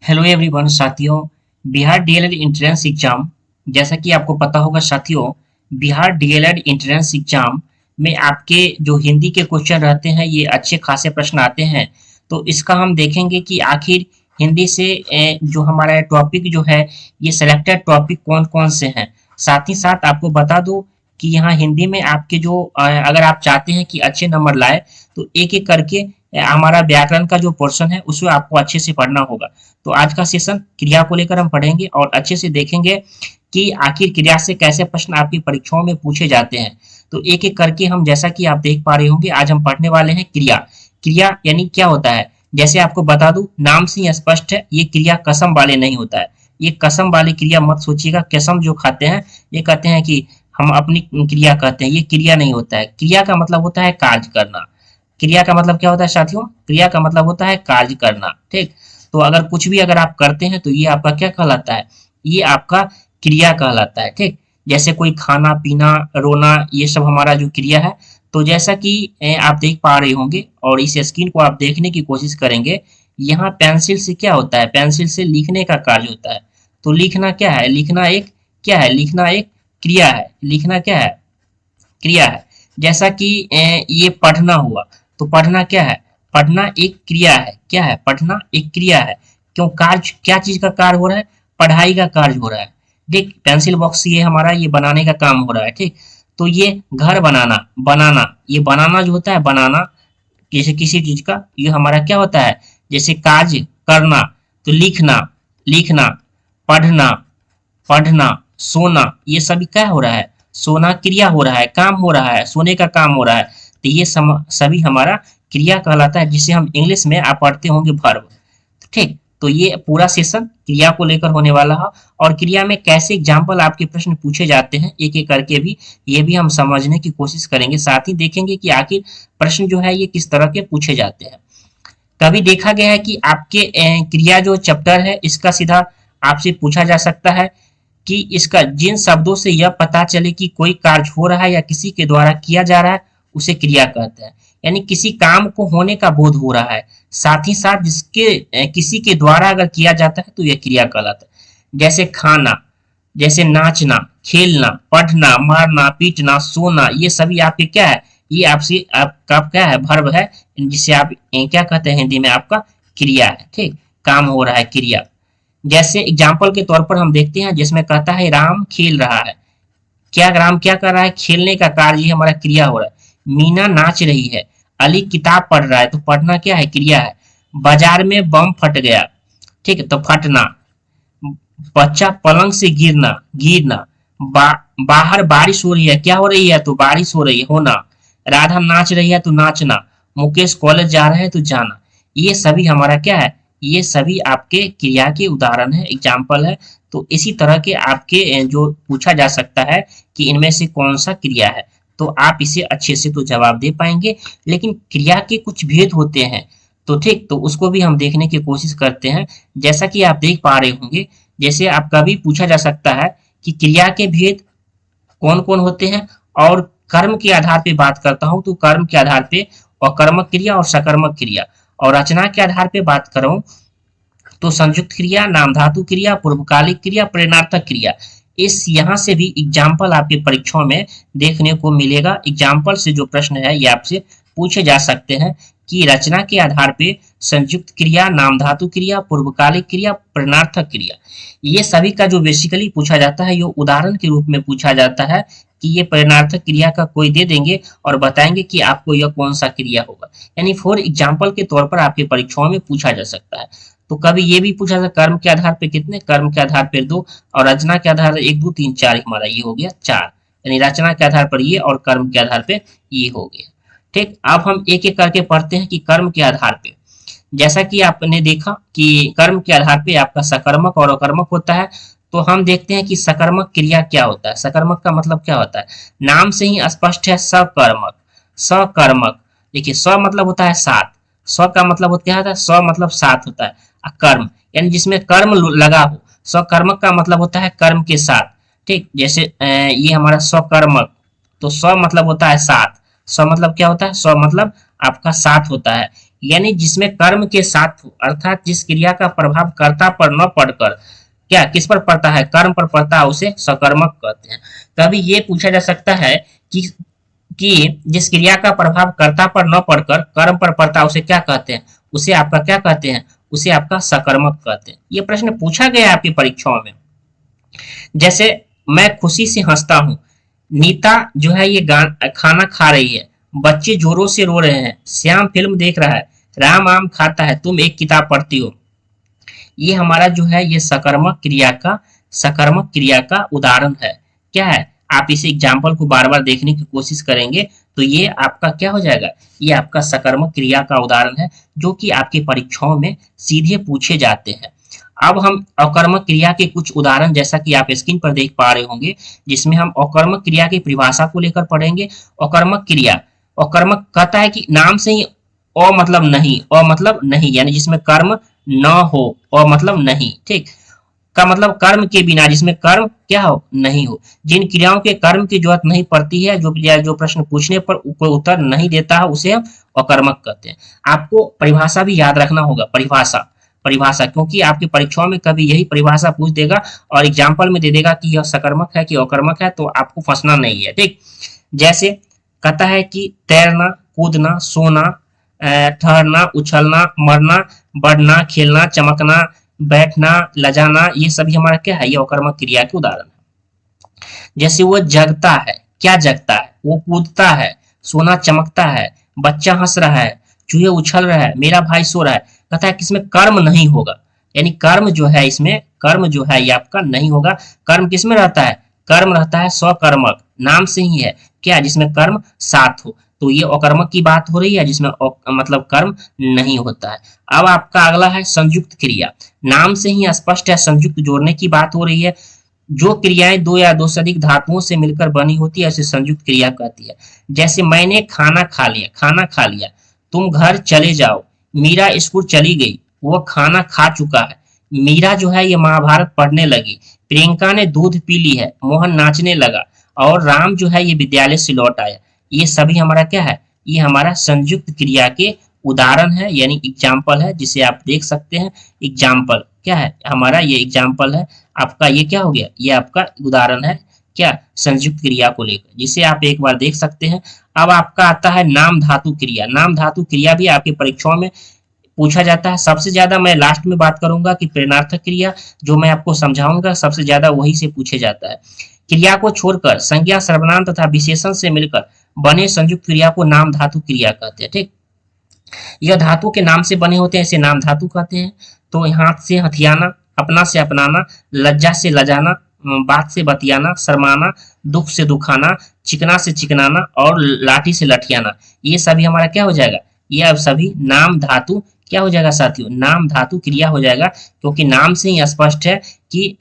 Hello everyone साथियों। Bihar DElEd entrance exam, जैसा कि आपको पता होगा साथियों, बिहार डीएलएड एंट्रेंस एग्जाम में आपके जो हिंदी के क्वेश्चन रहते हैं ये अच्छे खासे प्रश्न आते हैं। तो इसका हम देखेंगे कि आखिर हिंदी से जो हमारा टॉपिक जो है ये सिलेक्टेड टॉपिक कौन कौन से हैं। साथ ही साथ आपको बता दूं कि यहाँ हिंदी में आपके जो अगर आप चाहते हैं कि अच्छे नंबर लाए तो एक एक करके हमारा व्याकरण का जो पोर्शन है उसको आपको अच्छे से पढ़ना होगा। तो आज का सेशन क्रिया को लेकर हम पढ़ेंगे और अच्छे से देखेंगे कि आखिर क्रिया से कैसे प्रश्न आपकी परीक्षाओं में पूछे जाते हैं। तो एक एक करके हम, जैसा कि आप देख पा रहे होंगे, आज हम पढ़ने वाले हैं क्रिया। क्रिया यानी क्या होता है, जैसे आपको बता दूं, नाम से ही स्पष्ट है, ये क्रिया कसम वाले नहीं होता है। ये कसम वाली क्रिया मत सोचिएगा। कसम जो खाते हैं ये कहते हैं कि हम अपनी क्रिया कहते हैं, ये क्रिया नहीं होता है। क्रिया का मतलब होता है कार्य करना। क्रिया का मतलब क्या होता है साथियों? क्रिया का मतलब होता है कार्य करना। ठीक, तो अगर कुछ भी अगर आप करते हैं तो ये आपका क्या कहलाता है? ये आपका क्रिया कहलाता है। ठीक, जैसे कोई खाना पीना रोना, ये सब हमारा जो क्रिया है। तो जैसा कि आप देख पा रहे होंगे और इस स्क्रीन को आप देखने की कोशिश करेंगे, यहाँ पेंसिल से क्या होता है? पेंसिल से लिखने का कार्य होता है। तो लिखना क्या है? लिखना एक क्या है? लिखना एक क्रिया है। लिखना क्या है? क्रिया है। जैसा कि ये पढ़ना हुआ, तो पढ़ना क्या है? पढ़ना एक क्रिया है। क्या है? पढ़ना एक क्रिया है। क्यों? कार्य, क्या चीज का कार्य हो रहा है? पढ़ाई का कार्य हो रहा है। ठीक, पेंसिल बॉक्स ये हमारा ये बनाने का काम हो रहा है। ठीक, तो ये घर बनाना, बनाना, ये बनाना जो होता है, बनाना जैसे किसी चीज का, ये हमारा क्या होता है? जैसे कार्य करना। तो लिखना, लिखना, पढ़ना, पढ़ना, सोना, ये सभी क्या हो रहा है? सोना क्रिया हो रहा है, काम हो रहा है, सोने का काम हो रहा है। तो ये सभी हमारा क्रिया कहलाता है, जिसे हम इंग्लिश में आप पढ़ते होंगे वर्ब। ठीक, तो ये पूरा सेशन क्रिया को लेकर होने वाला है। और क्रिया में कैसे एग्जाम्पल आपके प्रश्न पूछे जाते हैं एक एक करके भी, ये भी हम समझने की कोशिश करेंगे। साथ ही देखेंगे कि आखिर प्रश्न जो है ये किस तरह के पूछे जाते हैं। कभी देखा गया है कि आपके क्रिया जो चैप्टर है इसका सीधा आपसे पूछा जा सकता है कि इसका जिन शब्दों से यह पता चले कि कोई कार्य हो रहा है या किसी के द्वारा किया जा रहा है उसे क्रिया कहते हैं। यानी किसी काम को होने का बोध हो रहा है, साथ ही साथ जिसके किसी के द्वारा अगर किया जाता है तो यह क्रिया कहलाता है। जैसे खाना, जैसे नाचना, खेलना, पढ़ना, मारना, पीटना, सोना, ये सभी आपके क्या है? ये आपसे आपका क्या है? वर्ब है, जिसे आप क्या कहते हैं हिंदी में? आपका क्रिया है। ठीक, काम हो रहा है, क्रिया। जैसे एग्जाम्पल के तौर पर हम देखते हैं जिसमें कहता है राम खेल रहा है। क्या राम क्या कर रहा है? खेलने का कार्य, ये हमारा क्रिया हो रहा है। मीना नाच रही है। अली किताब पढ़ रहा है, तो पढ़ना क्या है? क्रिया है। बाजार में बम फट गया। ठीक है, तो फटना। बच्चा पलंग से गिरना, गिरना। बाहर बारिश हो रही है, क्या हो रही है? तो बारिश हो रही है, होना। राधा नाच रही है, तो नाचना। मुकेश कॉलेज जा रहे हैं, तो जाना। ये सभी हमारा क्या है? ये सभी आपके क्रिया के उदाहरण है, एग्जाम्पल है। तो इसी तरह के आपके जो पूछा जा सकता है कि इनमें से कौन सा क्रिया है, तो आप इसे अच्छे से तो जवाब दे पाएंगे। लेकिन क्रिया के कुछ भेद होते हैं, तो ठीक, तो उसको भी हम देखने की कोशिश करते हैं। जैसा कि आप देख पा रहे होंगे, जैसे आपका भी पूछा जा सकता है कि क्रिया के भेद कौन कौन होते हैं। और कर्म के आधार पे बात करता हूं तो कर्म के आधार पे अकर्मक क्रिया और सकर्मक क्रिया। और रचना के आधार पे बात करूं तो संयुक्त क्रिया, नाम धातु क्रिया, पूर्वकालिक क्रिया, प्रेरणार्थक क्रिया। इस यहाँ से भी एग्जाम्पल आपके परीक्षाओं में देखने को मिलेगा। एग्जाम्पल से जो प्रश्न है ये आपसे पूछे जा सकते हैं कि रचना के आधार पे संयुक्त क्रिया, नाम धातु क्रिया, पूर्वकालिक क्रिया, प्रेरणार्थक क्रिया, ये सभी का जो बेसिकली पूछा जाता है ये उदाहरण के रूप में पूछा जाता है कि ये प्रेरणार्थक क्रिया का कोई दे देंगे और बताएंगे कि आपको यह कौन सा क्रिया होगा। यानी फॉर एग्जाम्पल के तौर पर आपके परीक्षाओं में पूछा जा सकता है। तो कभी ये भी पूछा था कर्म के आधार पे कितने, कर्म के आधार पर 2, और रचना के आधार पर 1 2 3 4, हमारा ये हो गया 4। यानी रचना के आधार पर ये और कर्म के आधार पे ये हो गया। ठीक, अब हम एक एक करके पढ़ते हैं कि कर्म के आधार पे। जैसा कि आपने देखा कि कर्म के आधार पे आपका सकर्मक और अकर्मक होता है। तो हम देखते हैं कि सकर्मक क्रिया क्या होता है। सकर्मक का मतलब क्या होता है? नाम से ही स्पष्ट है, सकर्मक। सकर्मक, देखिए, स मतलब होता है साथ। स का मतलब क्या होता है? स मतलब साथ होता है। कर्म यानी जिसमें कर्म लगा हो। सकर्मक का मतलब होता है कर्म के साथ। ठीक, जैसे ये हमारा सकर्मक, तो स मतलब होता है साथ। स मतलब क्या होता है? स मतलब आपका साथ होता है। यानी जिसमें कर्म के साथ हो, अर्थात जिस क्रिया का प्रभाव कर्ता पर न पड़कर क्या किस पर पड़ता है, कर्म पर पड़ता है, उसे सकर्मक कहते हैं। तो अभी ये पूछा जा सकता है कि जिस क्रिया का प्रभाव कर्ता पर न पड़कर कर्म पर पड़ता है उसे क्या कहते हैं, उसे आपका क्या कहते हैं, उसे आपका सकर्मक कहते हैं। ये प्रश्न पूछा गया है आपकी परीक्षाओं में। जैसे मैं खुशी से हंसता हूँ, नीता जो है ये खाना खा रही है, बच्चे जोरों से रो रहे हैं, श्याम फिल्म देख रहा है, राम आम खाता है, तुम एक किताब पढ़ती हो। ये हमारा जो है ये सकर्मक क्रिया का उदाहरण है। क्या है, आप इस एग्जाम्पल को बार बार देखने की कोशिश करेंगे तो ये आपका क्या हो जाएगा, ये आपका सकर्मक क्रिया का उदाहरण है जो कि आपकी परीक्षाओं में सीधे पूछे जाते हैं। अब हम अकर्मक क्रिया के कुछ उदाहरण जैसा कि आप स्क्रीन पर देख पा रहे होंगे, जिसमें हम अकर्मक क्रिया की परिभाषा को लेकर पढ़ेंगे। अकर्मक क्रिया, अकर्मक कहता है कि नाम से ही अ मतलब नहीं, अ मतलब नहीं, यानी जिसमें कर्म न हो, अ मतलब नहीं, ठीक, का मतलब कर्म के बिना, जिसमें कर्म क्या हो, नहीं हो। जिन क्रियाओं के कर्म की जरूरत नहीं पड़ती है, जो प्रश्न पूछने पर कोई उत्तर नहीं देता है, उसे हम अकर्मक कहते हैं। आपको परिभाषा भी याद रखना होगा, परिभाषा परिभाषा क्योंकि आपकी परीक्षाओं में कभी यही परिभाषा पूछ देगा और एग्जाम्पल में दे देगा कि यह सकर्मक है कि अकर्मक है, तो आपको फंसना नहीं है, ठीक। जैसे कहता है कि तैरना, कूदना, सोना, ठहरना, उछलना, मरना, बढ़ना, खेलना, चमकना, बैठना, लजाना, ये सभी हमारा क्या है, ये अकर्मक क्रिया के उदाहरण है। जैसे वो जगता है, क्या जगता है, वो कूदता है, सोना चमकता है, बच्चा हंस रहा है, चूहे उछल रहा है, मेरा भाई सो रहा है। कहता है कि इसमें कर्म नहीं होगा, यानी कर्म जो है इसमें, कर्म जो है ये आपका नहीं होगा। कर्म किसमें रहता है, कर्म रहता है स्वकर्मक, नाम से ही है क्या, जिसमें कर्म साथ हो। तो ये अकर्मक की बात हो रही है जिसमें मतलब कर्म नहीं होता है। अब आपका अगला है संयुक्त क्रिया। नाम से ही स्पष्ट है संयुक्त जोड़ने की बात हो रही है। जो क्रियाएं दो या दो से अधिक धातुओं से मिलकर बनी होती है उसे संयुक्त क्रिया कहती है। जैसे मैंने खाना खा लिया, खाना खा लिया, तुम घर चले जाओ, मीरा स्कूल चली गई, वो खाना खा चुका है, मीरा जो है ये महाभारत पढ़ने लगी, प्रियंका ने दूध पी ली है, मोहन नाचने लगा और राम जो है ये विद्यालय से लौट आया। ये सभी हमारा क्या है, ये हमारा संयुक्त क्रिया के उदाहरण है, यानी एग्जाम्पल है, जिसे आप देख सकते हैं। एग्जाम्पल क्या है हमारा, ये एग्जाम्पल है आपका, ये क्या हो गया, ये आपका उदाहरण है क्या, संयुक्त क्रिया को लेकर, जिसे आप एक बार देख सकते हैं। अब आपका आता है नाम धातु क्रिया। नाम धातु क्रिया भी आपकी परीक्षाओं में पूछा जाता है। सबसे ज्यादा मैं लास्ट में बात करूंगा कि प्रेरणार्थक क्रिया, जो मैं आपको समझाऊंगा सबसे ज्यादा वही से पूछे जाता है। क्रिया को छोड़कर संज्ञा, सर्वनाम तथा विशेषण से मिलकर बने संयुक्त क्रिया को नाम धातु क्रिया कहते हैं, ठीक। यह धातु के नाम से बने होते हैं, इसे नाम धातु कहते हैं। तो हाथ से हथियाना, अपना से अपनाना, लज्जा से लजाना, बात से बतियाना, शर्माना, दुख से दुखाना, चिकना से चिकनाना और लाठी से लठियाना, ये सभी हमारा क्या हो जाएगा, ये अब सभी नाम धातु क्या हो जाएगा साथियों, नाम धातु क्रिया हो जाएगा। क्योंकि नाम से ही स्पष्ट है कि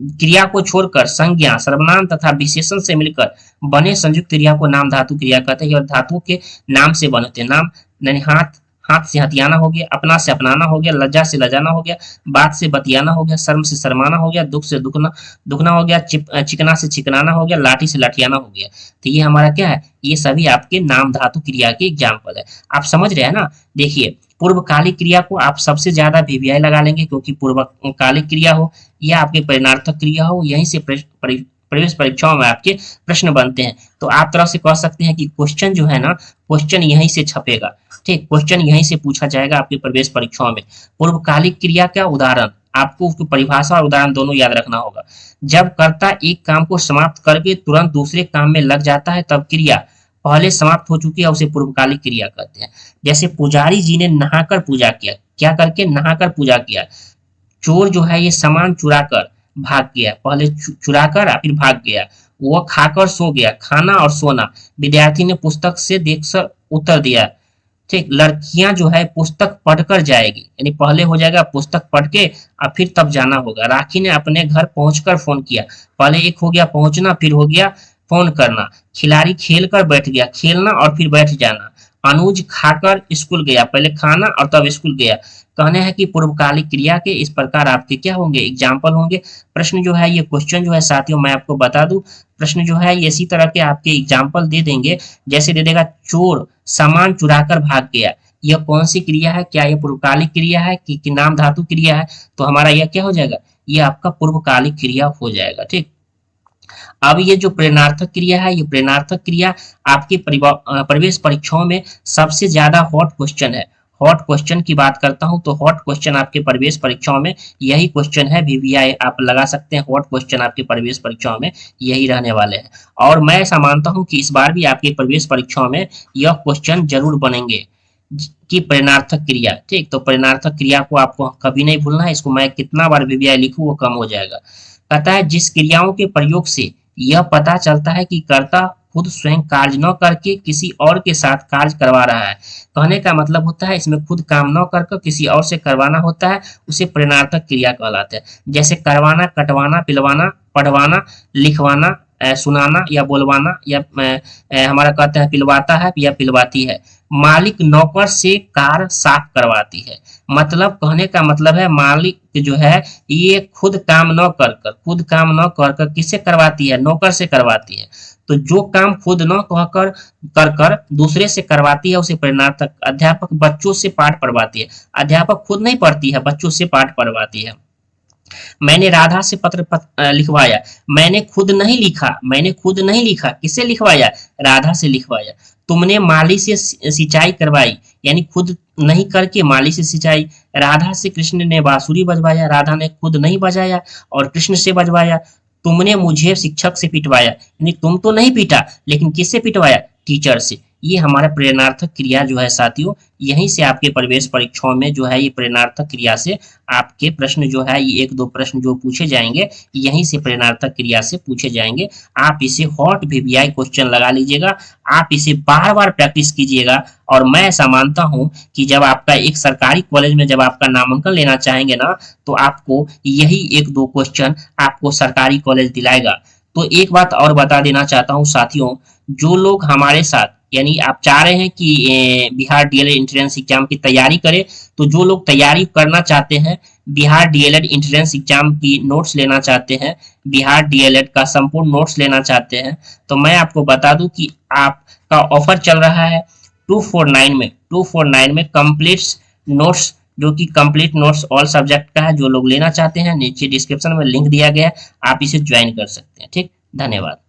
क्रिया को छोड़कर संज्ञा, सर्वनाम तथा विशेषण से मिलकर बने संयुक्त क्रिया को नाम धातु क्रिया कहते हैं। और धातुओं के नाम से बनते हैं। नाम यानी हाथ, हाथ से हथियाना हो गया, अपना से अपनाना हो गया, लज्जा से लजाना हो गया, बात से बतियाना हो गया, शर्म से शर्माना हो गया, दुख से दुखना हो गया, चिकना से चिकनाना हो गया, लाठी से लाठियाना हो गया। तो ये हमारा क्या है, ये सभी आपके नाम धातु क्रिया के एग्जाम्पल है। आप समझ रहे हैं ना। देखिए पूर्वकालिक क्रिया को आप सबसे ज्यादा वीवीआई लगा लेंगे, क्योंकि पूर्वकालिक क्रिया हो या आपके परिणार्थक क्रिया हो, यहीं से प्रवेश परीक्षाओं में आपके प्रश्न बनते हैं। तो आप तरफ से कह सकते हैं कि क्वेश्चन जो है ना, क्वेश्चन यहीं से छपेगा, ठीक, क्वेश्चन यहीं से पूछा जाएगा आपके प्रवेश परीक्षाओं में। पूर्वकालिक क्रिया का उदाहरण, आपको उसकी परिभाषा और उदाहरण दोनों याद रखना होगा। जब कर्ता एक काम को समाप्त करके तुरंत दूसरे काम में लग जाता है तब क्रिया पहले समाप्त हो चुकी है, उसे पूर्वकालिक क्रिया कहते हैं। जैसे पुजारी जी ने नहाकर पूजा किया, क्या करके, नहाकर पूजा किया। चोर जो है ये सामान चुरा कर भाग गया, पहले चुरा कर फिर भाग गया। वो खाकर सो गया, खाना और सोना। विद्यार्थी ने पुस्तक से देखकर उत्तर दिया, ठीक। लड़कियां जो है पुस्तक पढ़कर जाएगी, यानी पहले हो जाएगा पुस्तक पढ़ के और फिर तब जाना होगा। राखी ने अपने घर पहुंचकर फोन किया, पहले एक हो गया पहुंचना, फिर हो गया फोन करना। खिलाड़ी खेल कर बैठ गया, खेलना और फिर बैठ जाना। अनुज खाकर स्कूल गया, पहले खाना और तब स्कूल गया। कहने हैं कि पूर्वकालिक क्रिया के इस प्रकार आपके क्या होंगे, एग्जाम्पल होंगे। प्रश्न जो है ये क्वेश्चन जो है साथियों मैं आपको बता दूं, प्रश्न जो है ये इसी तरह के आपके एग्जाम्पल दे देंगे। जैसे दे देगा चोर सामान चुरा कर भाग गया, यह कौन सी क्रिया है, क्या यह पूर्वकालिक क्रिया है कि नाम धातु क्रिया है, तो हमारा यह क्या हो जाएगा, यह आपका पूर्वकालिक क्रिया हो जाएगा। ठीक, अब ये जो प्रेरणार्थक क्रिया है, ये प्रेरणार्थक क्रिया आपके प्रवेश परीक्षाओं में सबसे ज्यादा हॉट क्वेश्चन है। हॉट क्वेश्चन की बात करता हूं तो हॉट क्वेश्चन आपके प्रवेश परीक्षाओं में यही क्वेश्चन है, वीवीआई आप लगा सकते हैं, हॉट क्वेश्चन आपके प्रवेश परीक्षाओं में यही रहने वाले हैं। और मैं ऐसा मानता हूं कि इस बार भी आपके प्रवेश परीक्षाओं में यह क्वेश्चन जरूर बनेंगे कि प्रेरणार्थक क्रिया। ठीक, तो प्रेरणार्थक क्रिया को आपको कभी नहीं भूलना है, इसको मैं कितना बार वीवीआई लिखूं वो कम हो जाएगा। कहता है जिस क्रियाओं के प्रयोग से यह पता चलता है कि कर्ता खुद स्वयं कार्य न करके किसी और के साथ कार्य करवा रहा है। कहने का मतलब होता है इसमें खुद काम न करके किसी और से करवाना होता है, उसे प्रेरणार्थक क्रिया कहलाता है। जैसे करवाना, कटवाना, पिलवाना, पढ़वाना, लिखवाना, सुनाना या बोलवाना, या हमारा कहते हैं पिलवाता है या पिलवाती है। मालिक नौकर से कार साफ करवाती है। मतलब कहने का मतलब है मालिक जो है ये खुद काम न कर किससे करवाती है, नौकर से करवाती है। तो जो काम खुद न कहकर कर कर दूसरे से करवाती है उसे प्रेरणार्थक। अध्यापक बच्चों से पाठ पढ़वाती है, अध्यापक खुद नहीं पढ़ती है, बच्चों से पाठ पढ़वाती है। मैंने राधा से पत्र लिखवाया, मैंने खुद नहीं लिखा, किससे लिखवाया, राधा से लिखवाया। तुमने माली से सिंचाई करवाई, यानी खुद नहीं करके माली से सिंचाई। राधा से कृष्ण ने बांसुरी बजवाया, राधा ने खुद नहीं बजाया और कृष्ण से बजवाया। तुमने मुझे शिक्षक से पिटवाया, यानी तुम तो नहीं पीटा लेकिन किससे पिटवाया, टीचर से। ये हमारा प्रेरणार्थक क्रिया जो है साथियों, यहीं से आपके प्रवेश परीक्षाओं में जो है ये प्रेरणार्थक क्रिया से आपके प्रश्न जो है ये 1-2 प्रश्न जो पूछे जाएंगे यहीं से प्रेरणार्थक क्रिया से पूछे जाएंगे। आप इसे हॉट वीवीआई क्वेश्चन लगा लीजिएगा, आप इसे बार बार प्रैक्टिस कीजिएगा। और मैं ऐसा मानता हूं कि जब आपका एक सरकारी कॉलेज में जब आपका नामांकन लेना चाहेंगे ना, तो आपको यही 1-2 क्वेश्चन आपको सरकारी कॉलेज दिलाएगा। तो एक बात और बता देना चाहता हूं साथियों, जो लोग हमारे साथ, यानी आप चाह रहे हैं कि बिहार डीएलएड एंट्रेंस एग्जाम की तैयारी करें, तो जो लोग तैयारी करना चाहते हैं, बिहार डीएलएड एंट्रेंस एग्जाम की नोट्स लेना चाहते हैं, बिहार डीएलएड का संपूर्ण नोट्स लेना चाहते हैं, तो मैं आपको बता दूं कि आपका ऑफर चल रहा है 249 में कंप्लीट नोट्स, जो कि कंप्लीट नोट्स ऑल सब्जेक्ट का है। जो लोग लेना चाहते हैं नीचे डिस्क्रिप्शन में लिंक दिया गया है, आप इसे ज्वाइन कर सकते हैं। ठीक, धन्यवाद।